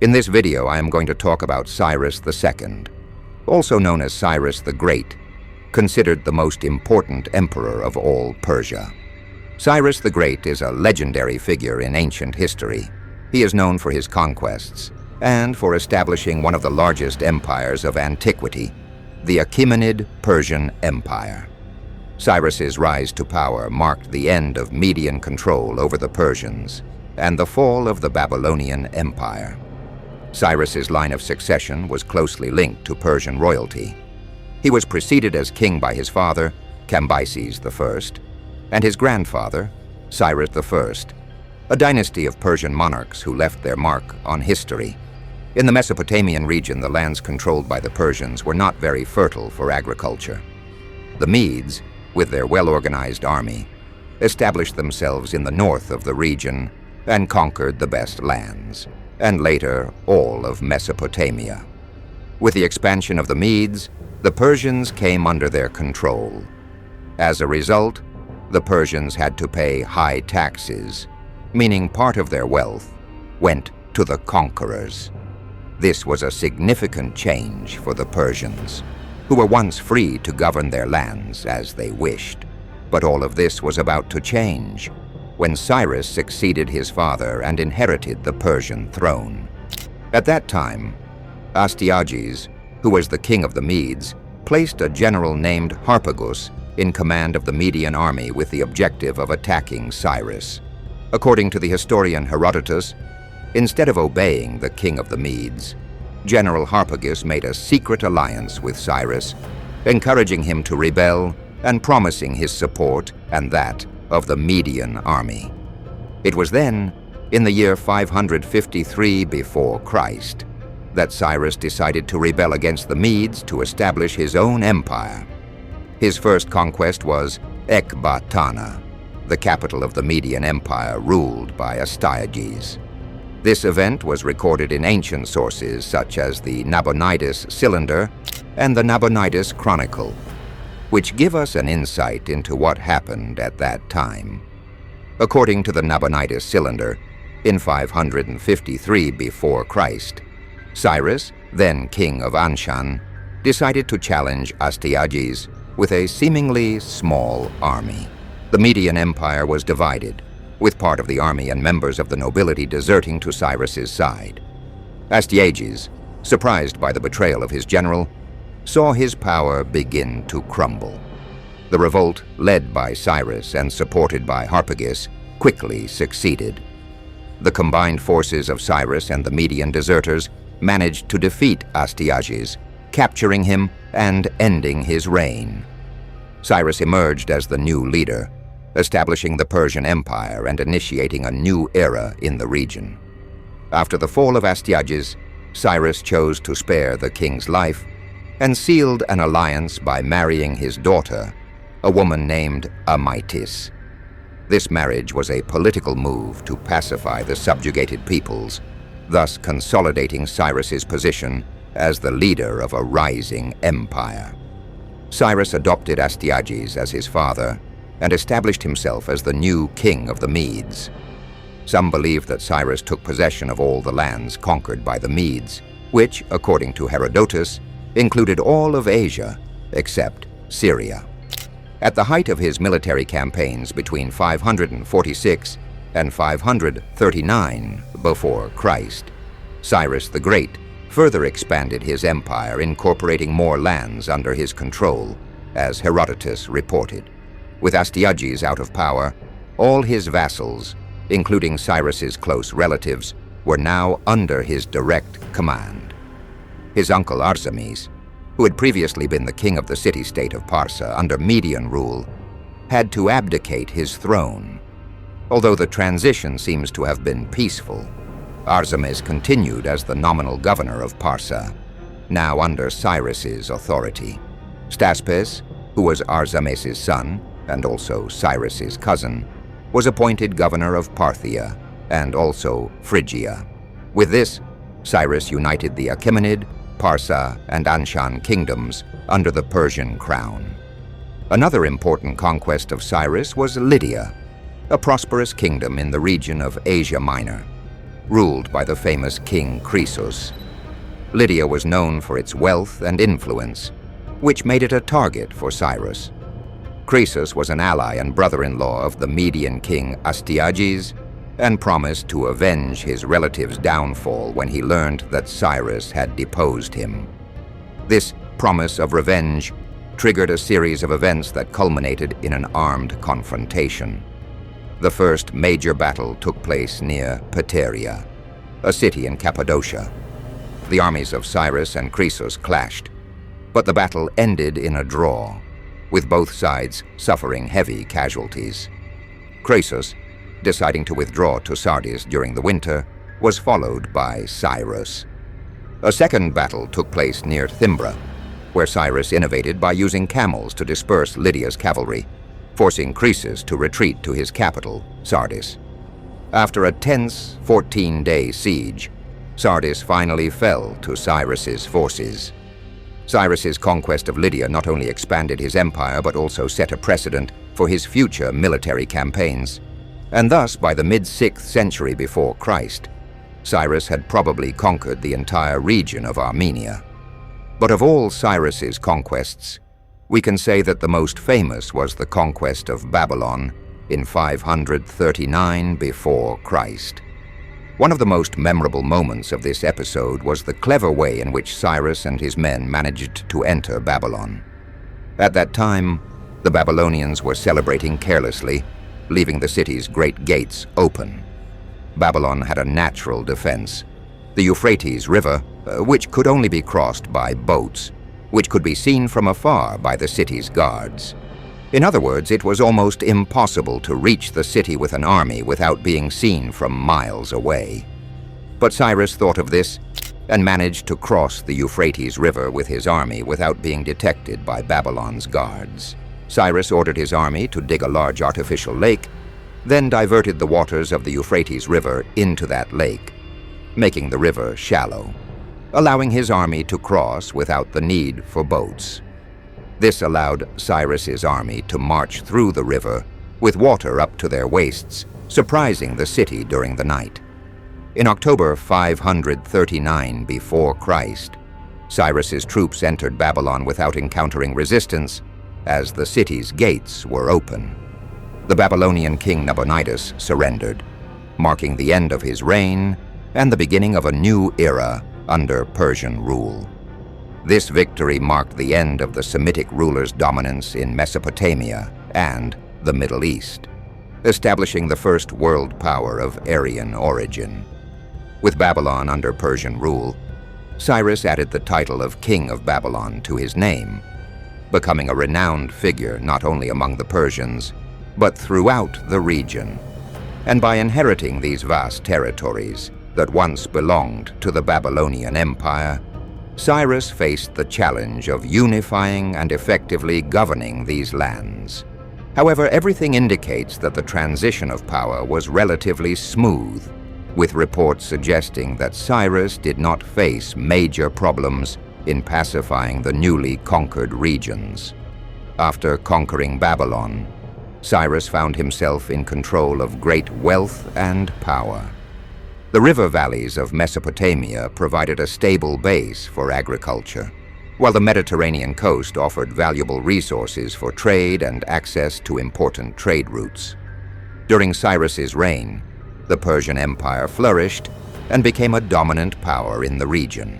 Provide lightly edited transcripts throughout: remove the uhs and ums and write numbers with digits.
In this video, I am going to talk about Cyrus the Second, also known as Cyrus the Great, considered the most important emperor of all Persia. Cyrus the Great is a legendary figure in ancient history. He is known for his conquests and for establishing one of the largest empires of antiquity, the Achaemenid Persian Empire. Cyrus's rise to power marked the end of Median control over the Persians and the fall of the Babylonian Empire. Cyrus's line of succession was closely linked to Persian royalty. He was preceded as king by his father, Cambyses I, and his grandfather, Cyrus I, a dynasty of Persian monarchs who left their mark on history. In the Mesopotamian region, the lands controlled by the Persians were not very fertile for agriculture. The Medes, with their well-organized army, established themselves in the north of the region and conquered the best lands, and later all of Mesopotamia. With the expansion of the Medes, the Persians came under their control. As a result, the Persians had to pay high taxes, meaning part of their wealth went to the conquerors. This was a significant change for the Persians, who were once free to govern their lands as they wished. But all of this was about to change when Cyrus succeeded his father and inherited the Persian throne. At that time, Astyages, who was the king of the Medes, placed a general named Harpagus in command of the Median army with the objective of attacking Cyrus. According to the historian Herodotus, instead of obeying the king of the Medes, General Harpagus made a secret alliance with Cyrus, encouraging him to rebel and promising his support and that of the Median army. It was then, in the year 553 before Christ, that Cyrus decided to rebel against the Medes to establish his own empire. His first conquest was Ecbatana, the capital of the Median Empire ruled by Astyages. This event was recorded in ancient sources such as the Nabonidus Cylinder and the Nabonidus Chronicle, which give us an insight into what happened at that time. According to the Nabonidus Cylinder, in 553 before Christ, Cyrus, then king of Anshan, decided to challenge Astyages with a seemingly small army. The Median Empire was divided, with part of the army and members of the nobility deserting to Cyrus's side. Astyages, surprised by the betrayal of his general, saw his power begin to crumble. The revolt, led by Cyrus and supported by Harpagus, quickly succeeded. The combined forces of Cyrus and the Median deserters managed to defeat Astyages, capturing him and ending his reign. Cyrus emerged as the new leader, establishing the Persian Empire and initiating a new era in the region. After the fall of Astyages, Cyrus chose to spare the king's life and sealed an alliance by marrying his daughter, a woman named Amytis. This marriage was a political move to pacify the subjugated peoples, thus consolidating Cyrus's position as the leader of a rising empire. Cyrus adopted Astyages as his father and established himself as the new king of the Medes. Some believe that Cyrus took possession of all the lands conquered by the Medes, which, according to Herodotus, included all of Asia except Syria. At the height of his military campaigns between 546 and 539 before Christ, Cyrus the Great further expanded his empire, incorporating more lands under his control, as Herodotus reported. With Astyages out of power, all his vassals, including Cyrus's close relatives, were now under his direct command. His uncle Arsames, who had previously been the king of the city-state of Parsa under Median rule, had to abdicate his throne. Although the transition seems to have been peaceful, Arsames continued as the nominal governor of Parsa, now under Cyrus's authority. Staspes, who was Arsames's son and also Cyrus's cousin, was appointed governor of Parthia and also Phrygia. With this, Cyrus united the Achaemenid, Parsa, and Anshan kingdoms under the Persian crown. Another important conquest of Cyrus was Lydia, a prosperous kingdom in the region of Asia Minor. ruled by the famous King Croesus. Lydia was known for its wealth and influence, which made it a target for Cyrus. Croesus was an ally and brother-in-law of the Median king Astyages and promised to avenge his relative's downfall when he learned that Cyrus had deposed him. This promise of revenge triggered a series of events that culminated in an armed confrontation. The first major battle took place near Pteria, a city in Cappadocia. The armies of Cyrus and Croesus clashed, but the battle ended in a draw, with both sides suffering heavy casualties. Croesus, deciding to withdraw to Sardis during the winter, was followed by Cyrus. A second battle took place near Thymbra, where Cyrus innovated by using camels to disperse Lydia's cavalry, forcing Croesus to retreat to his capital, Sardis. After a tense 14-day siege, Sardis finally fell to Cyrus's forces. Cyrus's conquest of Lydia not only expanded his empire but also set a precedent for his future military campaigns. And thus, by the mid-6th century before Christ, Cyrus had probably conquered the entire region of Armenia. But of all Cyrus's conquests, we can say that the most famous was the conquest of Babylon in 539 before Christ. One of the most memorable moments of this episode was the clever way in which Cyrus and his men managed to enter Babylon. At that time, the Babylonians were celebrating carelessly, leaving the city's great gates open. Babylon had a natural defense, the Euphrates River, which could only be crossed by boats, which could be seen from afar by the city's guards. In other words, it was almost impossible to reach the city with an army without being seen from miles away. But Cyrus thought of this and managed to cross the Euphrates River with his army without being detected by Babylon's guards. Cyrus ordered his army to dig a large artificial lake, then diverted the waters of the Euphrates River into that lake, making the river shallow, allowing his army to cross without the need for boats. This allowed Cyrus's army to march through the river with water up to their waists, surprising the city during the night. In October 539 before Christ, Cyrus's troops entered Babylon without encountering resistance, as the city's gates were open. The Babylonian king Nabonidus surrendered, marking the end of his reign and the beginning of a new era under Persian rule. This victory marked the end of the Semitic rulers' dominance in Mesopotamia and the Middle East, establishing the first world power of Aryan origin. With Babylon under Persian rule, Cyrus added the title of King of Babylon to his name, becoming a renowned figure not only among the Persians, but throughout the region. And by inheriting these vast territories that once belonged to the Babylonian Empire, Cyrus faced the challenge of unifying and effectively governing these lands. However, everything indicates that the transition of power was relatively smooth, with reports suggesting that Cyrus did not face major problems in pacifying the newly conquered regions. After conquering Babylon, Cyrus found himself in control of great wealth and power. The river valleys of Mesopotamia provided a stable base for agriculture, while the Mediterranean coast offered valuable resources for trade and access to important trade routes. During Cyrus's reign, the Persian Empire flourished and became a dominant power in the region.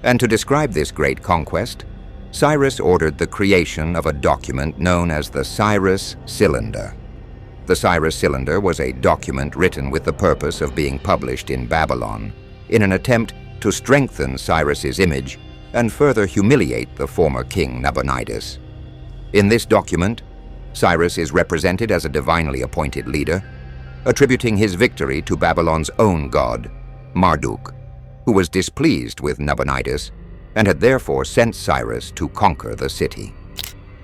And to describe this great conquest, Cyrus ordered the creation of a document known as the Cyrus Cylinder. The Cyrus Cylinder was a document written with the purpose of being published in Babylon in an attempt to strengthen Cyrus's image and further humiliate the former king Nabonidus. In this document, Cyrus is represented as a divinely appointed leader, attributing his victory to Babylon's own god, Marduk, who was displeased with Nabonidus and had therefore sent Cyrus to conquer the city.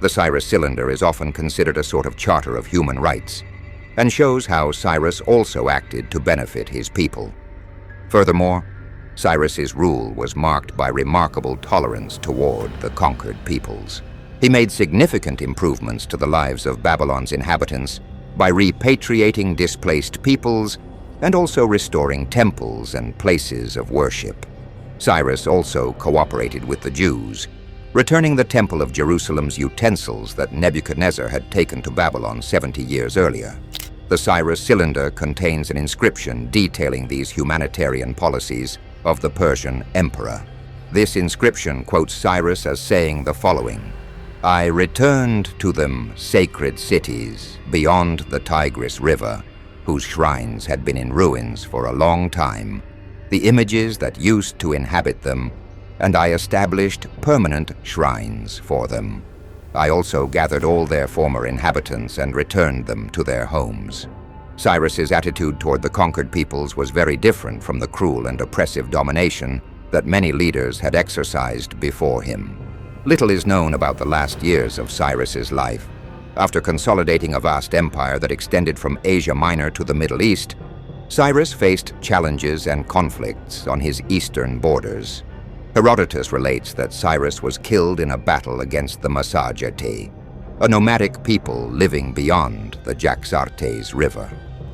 The Cyrus Cylinder is often considered a sort of charter of human rights, and shows how Cyrus also acted to benefit his people. Furthermore, Cyrus's rule was marked by remarkable tolerance toward the conquered peoples. He made significant improvements to the lives of Babylon's inhabitants by repatriating displaced peoples and also restoring temples and places of worship. Cyrus also cooperated with the Jews, returning the Temple of Jerusalem's utensils that Nebuchadnezzar had taken to Babylon 70 years earlier. The Cyrus cylinder contains an inscription detailing these humanitarian policies of the Persian emperor. This inscription quotes Cyrus as saying the following: "I returned to them sacred cities beyond the Tigris River, whose shrines had been in ruins for a long time, the images that used to inhabit them, and I established permanent shrines for them. I also gathered all their former inhabitants and returned them to their homes." Cyrus's attitude toward the conquered peoples was very different from the cruel and oppressive domination that many leaders had exercised before him. Little is known about the last years of Cyrus's life. After consolidating a vast empire that extended from Asia Minor to the Middle East, Cyrus faced challenges and conflicts on his eastern borders. Herodotus relates that Cyrus was killed in a battle against the Massagetæ, a nomadic people living beyond the Jaxartes River.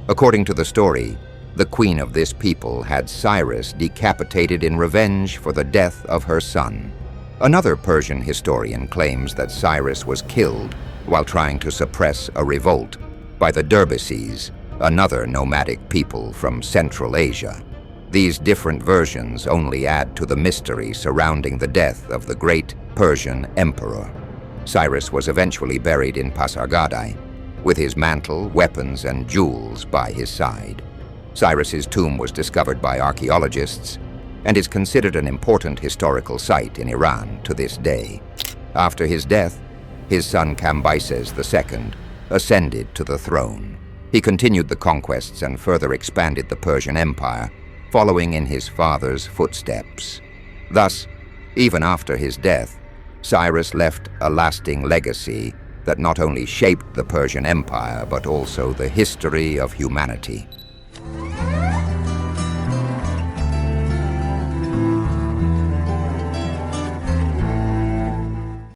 According to the story, the queen of this people had Cyrus decapitated in revenge for the death of her son. Another Persian historian claims that Cyrus was killed while trying to suppress a revolt by the Dervises, another nomadic people from Central Asia. These different versions only add to the mystery surrounding the death of the great Persian emperor. Cyrus was eventually buried in Pasargadae, with his mantle, weapons, and jewels by his side. Cyrus's tomb was discovered by archaeologists and is considered an important historical site in Iran to this day. After his death, his son Cambyses II ascended to the throne. He continued the conquests and further expanded the Persian Empire, following in his father's footsteps. Thus, even after his death, Cyrus left a lasting legacy that not only shaped the Persian Empire but also the history of humanity.